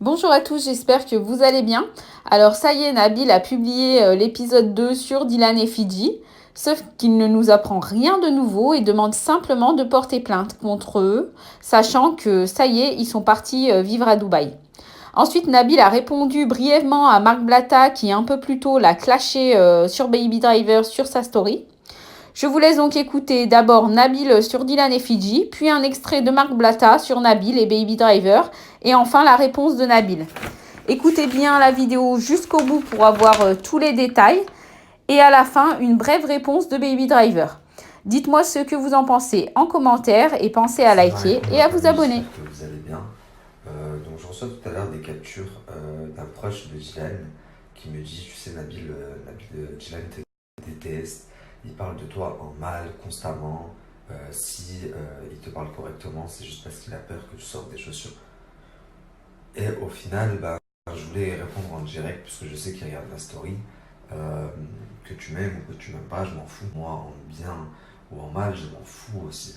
Bonjour à tous, j'espère que vous allez bien. Alors ça y est, Nabil a publié l'épisode 2 sur Dylan et Fidji, sauf qu'il ne nous apprend rien de nouveau et demande simplement de porter plainte contre eux, sachant que ça y est, ils sont partis vivre à Dubaï. Ensuite, Nabil a répondu brièvement à Marc Blatta qui un peu plus tôt l'a clashé sur Baby Driver sur sa story. Je vous laisse donc écouter d'abord Nabil sur Dylan et Fidji, puis un extrait de Marc Blatta sur Nabil et Baby Driver, et enfin la réponse de Nabil. Écoutez bien la vidéo jusqu'au bout pour avoir tous les détails, et à la fin, une brève réponse de Baby Driver. Dites-moi ce que vous en pensez en commentaire et pensez à liker et à vous abonner. J'espère que vous allez bien. Donc je reçois tout à l'heure des captures d'un proche de Dylan qui me dit, tu sais Dylan te déteste, il parle de toi en mal constamment. Si il te parle correctement, c'est juste parce qu'il a peur que tu sortes des chaussures. Et au final, je voulais répondre en direct puisque je sais qu'il regarde la story. Que tu m'aimes ou que tu m'aimes pas, je m'en fous. Moi, en bien ou en mal, je m'en fous aussi.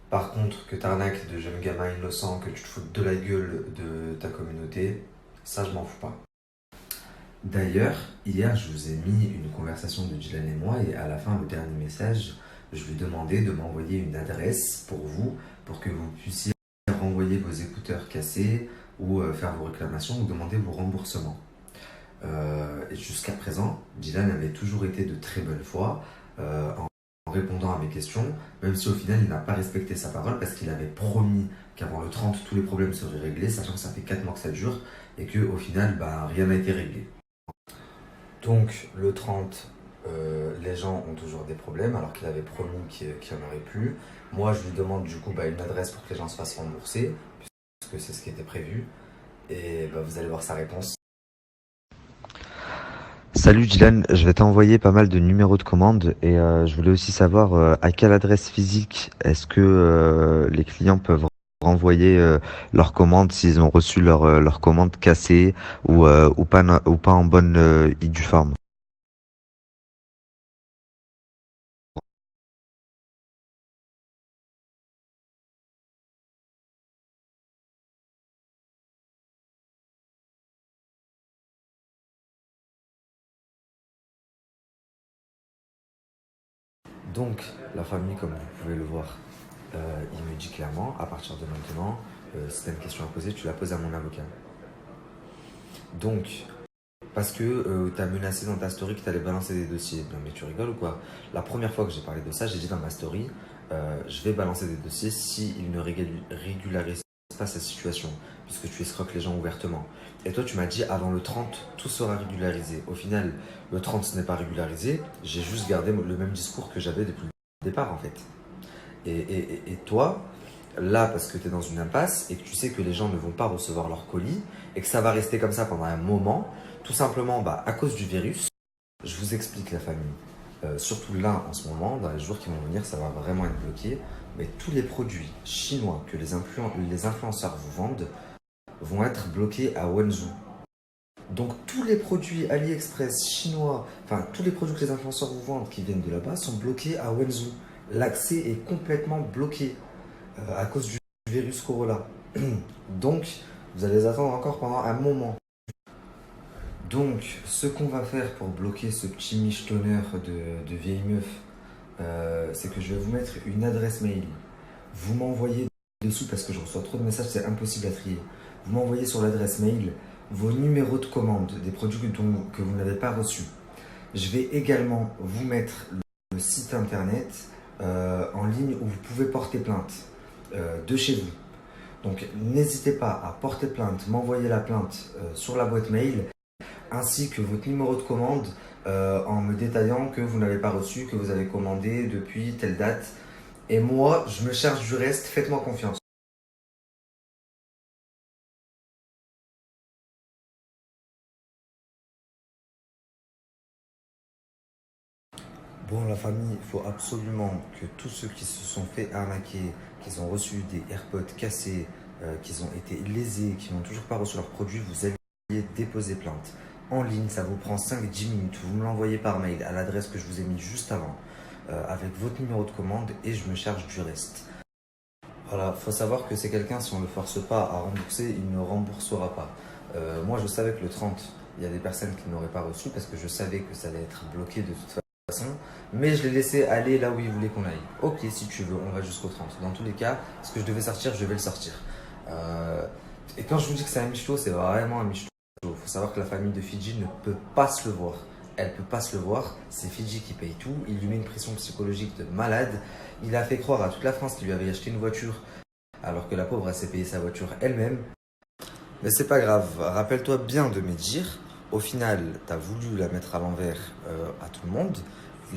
Par contre, que t'arnaques de jeunes gamins innocents, que tu te foutes de la gueule de ta communauté, ça je m'en fous pas. D'ailleurs, hier je vous ai mis une conversation de Dylan et moi et à la fin, le dernier message, je lui ai demandé de m'envoyer une adresse pour vous, pour que vous puissiez renvoyer vos écouteurs cassés ou faire vos réclamations ou demander vos remboursements. Et jusqu'à présent, Dylan avait toujours été de très bonne foi en répondant à mes questions, même si au final il n'a pas respecté sa parole parce qu'il avait promis qu'avant le 30 tous les problèmes seraient réglés, sachant que ça fait 4 mois que ça dure et qu'au final rien n'a été réglé. Donc le 30, les gens ont toujours des problèmes alors qu'il avait promis qu'il n'y en aurait plus. Moi je lui demande du coup une adresse pour que les gens se fassent rembourser, puisque c'est ce qui était prévu. Et vous allez voir sa réponse. Salut Dylan, je vais t'envoyer pas mal de numéros de commande et je voulais aussi savoir à quelle adresse physique est-ce que les clients peuvent renvoyer leurs commandes s'ils ont reçu leur commande cassée ou pas en bonne due forme. Donc la famille, comme vous pouvez le voir, il me dit clairement, à partir de maintenant, si tu as une question à poser, tu la poses à mon avocat. Donc, parce que tu as menacé dans ta story que tu allais balancer des dossiers. Non mais tu rigoles ou quoi? La première fois que j'ai parlé de ça, j'ai dit dans ma story, je vais balancer des dossiers s'il ne régularise pas sa situation, puisque tu escroques les gens ouvertement. Et toi tu m'as dit avant le 30, tout sera régularisé. Au final, le 30 ce n'est pas régularisé, j'ai juste gardé le même discours que j'avais depuis le départ en fait. Et toi, là, parce que tu es dans une impasse et que tu sais que les gens ne vont pas recevoir leur colis et que ça va rester comme ça pendant un moment, tout simplement à cause du virus, je vous explique la famille. Surtout là, en ce moment, dans les jours qui vont venir, ça va vraiment être bloqué. Mais tous les produits chinois que les influenceurs vous vendent vont être bloqués à Wenzhou. Donc tous les produits AliExpress chinois, enfin tous les produits que les influenceurs vous vendent qui viennent de là-bas sont bloqués à Wenzhou. L'accès est complètement bloqué à cause du virus Corona. Donc vous allez les attendre encore pendant un moment. Donc ce qu'on va faire pour bloquer ce petit michetonneur de vieille meuf, c'est que je vais vous mettre une adresse mail. Vous m'envoyez dessous parce que je reçois trop de messages, c'est impossible à trier. Vous m'envoyez sur l'adresse mail vos numéros de commande des produits que vous n'avez pas reçus. Je vais également vous mettre le site internet en ligne où vous pouvez porter plainte de chez vous. Donc n'hésitez pas à porter plainte, m'envoyer la plainte sur la boîte mail ainsi que votre numéro de commande en me détaillant que vous n'avez pas reçu, que vous avez commandé depuis telle date. Et moi, je me charge du reste, faites-moi confiance. Bon, la famille, il faut absolument que tous ceux qui se sont fait arnaquer, qui ont reçu des AirPods cassés, qui ont été lésés, qui n'ont toujours pas reçu leurs produits, vous alliez déposer plainte. En ligne, ça vous prend 5-10 minutes. Vous me l'envoyez par mail à l'adresse que je vous ai mis juste avant, avec votre numéro de commande et je me charge du reste. Voilà, faut savoir que c'est quelqu'un, si on ne le force pas à rembourser, il ne remboursera pas. Moi, je savais que le 30, il y a des personnes qui n'auraient pas reçu parce que je savais que ça allait être bloqué de toute façon. Mais je l'ai laissé aller là où il voulait qu'on aille. Ok, si tu veux, on va jusqu'au 30. Dans tous les cas, ce que je devais sortir, je vais le sortir. Et quand je vous dis que c'est un michto, c'est vraiment un michto. Il faut savoir que la famille de Fidji ne peut pas se le voir. Elle peut pas se le voir. C'est Fidji qui paye tout. Il lui met une pression psychologique de malade. Il a fait croire à toute la France qu'il lui avait acheté une voiture alors que la pauvre, elle s'est payée sa voiture elle-même. Mais c'est pas grave. Rappelle-toi bien de mes dires. Au final, tu as voulu la mettre à l'envers à tout le monde.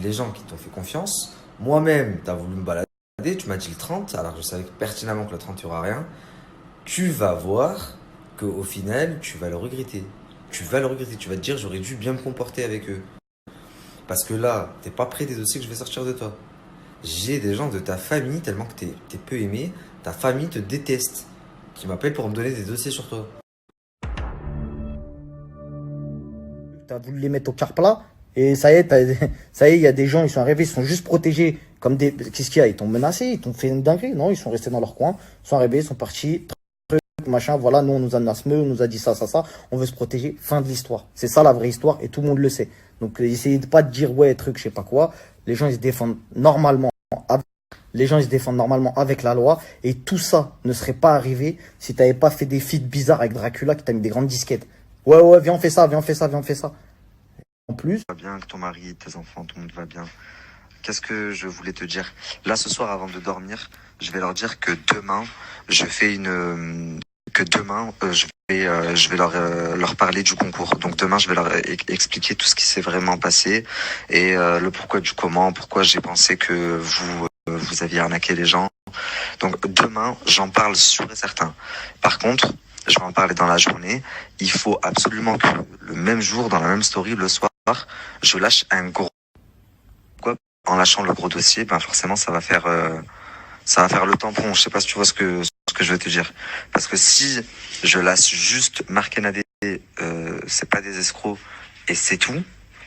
Les gens qui t'ont fait confiance. Moi-même, tu as voulu me balader. Tu m'as dit le 30, alors je savais pertinemment que le 30, il n'y aura rien. Tu vas voir qu'au final, tu vas le regretter. Tu vas le regretter. Tu vas te dire, j'aurais dû bien me comporter avec eux. Parce que là, t'es pas prêt des dossiers que je vais sortir de toi. J'ai des gens de ta famille, tellement que t'es peu aimé, ta famille te déteste, qui m'appellent pour me donner des dossiers sur toi. Tu as voulu les mettre au quart plat et ça y est, il y a des gens, ils sont arrivés, ils sont juste protégés comme des. Qu'est-ce qu'il y a? Ils t'ont menacé, ils t'ont fait une dinguerie? Non, ils sont restés dans leur coin, ils sont arrivés, ils sont partis, machin, voilà, nous on nous a menacé, on nous a dit ça, on veut se protéger, fin de l'histoire. C'est ça la vraie histoire et tout le monde le sait. Donc essayez de pas de dire ouais, truc, je sais pas quoi. Les gens ils se défendent normalement. Les gens ils se défendent normalement avec la loi et tout ça ne serait pas arrivé si t'avais pas fait des feats bizarres avec Dracula qui t'a mis des grandes disquettes. Ouais, viens on fait ça, viens on fait ça, viens on fait ça. En plus. Va bien, que ton mari, tes enfants, tout le monde va bien. Qu'est-ce que je voulais te dire? Là, ce soir, avant de dormir, je vais leur dire que demain, je vais leur parler du concours. Donc demain, je vais leur expliquer tout ce qui s'est vraiment passé et le pourquoi du comment, pourquoi j'ai pensé que vous aviez arnaqué les gens. Donc demain, j'en parle sûr et certain. Par contre, je vais en parler dans la journée. Il faut absolument que le même jour, dans la même story, le soir, je lâche un gros. En lâchant le gros dossier, ben forcément, ça va faire le tampon. Je sais pas si tu vois ce que je veux te dire. Parce que si je lâche juste Marc Nadé, c'est pas des escrocs et c'est tout,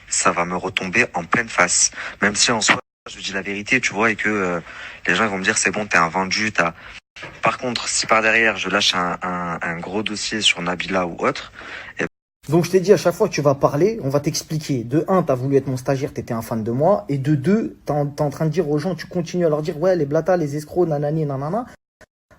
ça va me retomber en pleine face. Même si en soi, je dis la vérité, tu vois, et que les gens vont me dire c'est bon, t'es un vendu, t'as. Par contre, si par derrière je lâche un gros dossier sur Nabila ou autre. Donc je t'ai dit, à chaque fois que tu vas parler, on va t'expliquer. De 1, t'as voulu être mon stagiaire, t'étais un fan de moi. Et de 2, t'es en train de dire aux gens, tu continues à leur dire, ouais, les blatas, les escrocs, nanani, nanana.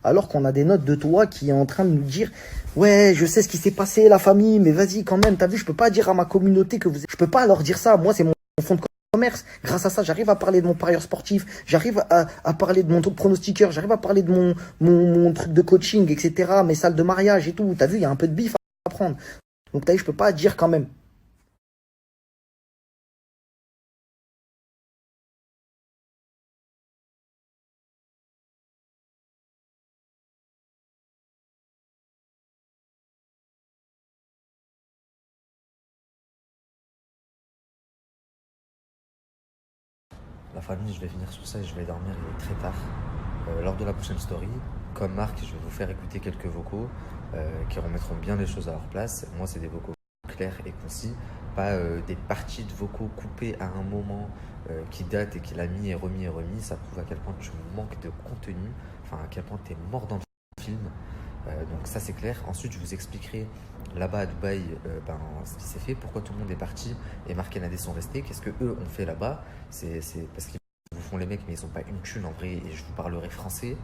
Alors qu'on a des notes de toi qui est en train de nous dire, ouais, je sais ce qui s'est passé, la famille, mais vas-y quand même, t'as vu, je peux pas dire à ma communauté que je peux pas leur dire ça. Moi, c'est mon fond de commerce. Grâce à ça, j'arrive à parler de mon parieur sportif, j'arrive à parler de mon pronostiqueur, j'arrive à parler de mon truc de coaching, etc., mes salles de mariage et tout. T'as vu, il y a un peu de bif à prendre. Donc t'as vu, je peux pas dire quand même. La famille, je vais finir sur ça et je vais dormir, il est très tard. Lors de la prochaine story, comme Marc, je vais vous faire écouter quelques vocaux qui remettront bien les choses à leur place. Moi, c'est des vocaux clairs et concis, pas des parties de vocaux coupées à un moment qui date et qu'il a mis et remis. Ça prouve à quel point tu manques de contenu, enfin à quel point tu es mort dans le film. Donc ça c'est clair. Ensuite je vous expliquerai là-bas à Dubaï ce qui s'est fait, pourquoi tout le monde est parti et Marc et Nadé sont restés, qu'est-ce que eux ont fait là-bas. C'est parce qu'ils vous font les mecs mais ils n'ont pas une thune en vrai et je vous parlerai français.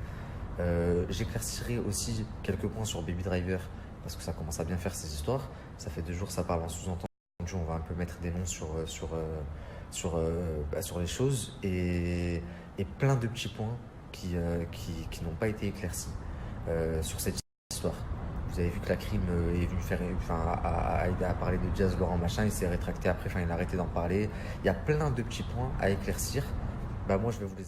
J'éclaircirai aussi quelques points sur Baby Driver parce que ça commence à bien faire ces histoires. Ça fait 2 jours ça parle en sous-entendu, on va un peu mettre des noms sur les choses et plein de petits points qui n'ont pas été éclaircis sur cette histoire. Vous avez vu que la crime est venue a parlé de Jazz Laurent machin, il s'est rétracté après, il a arrêté d'en parler. Il y a plein de petits points à éclaircir. Moi je vais vous les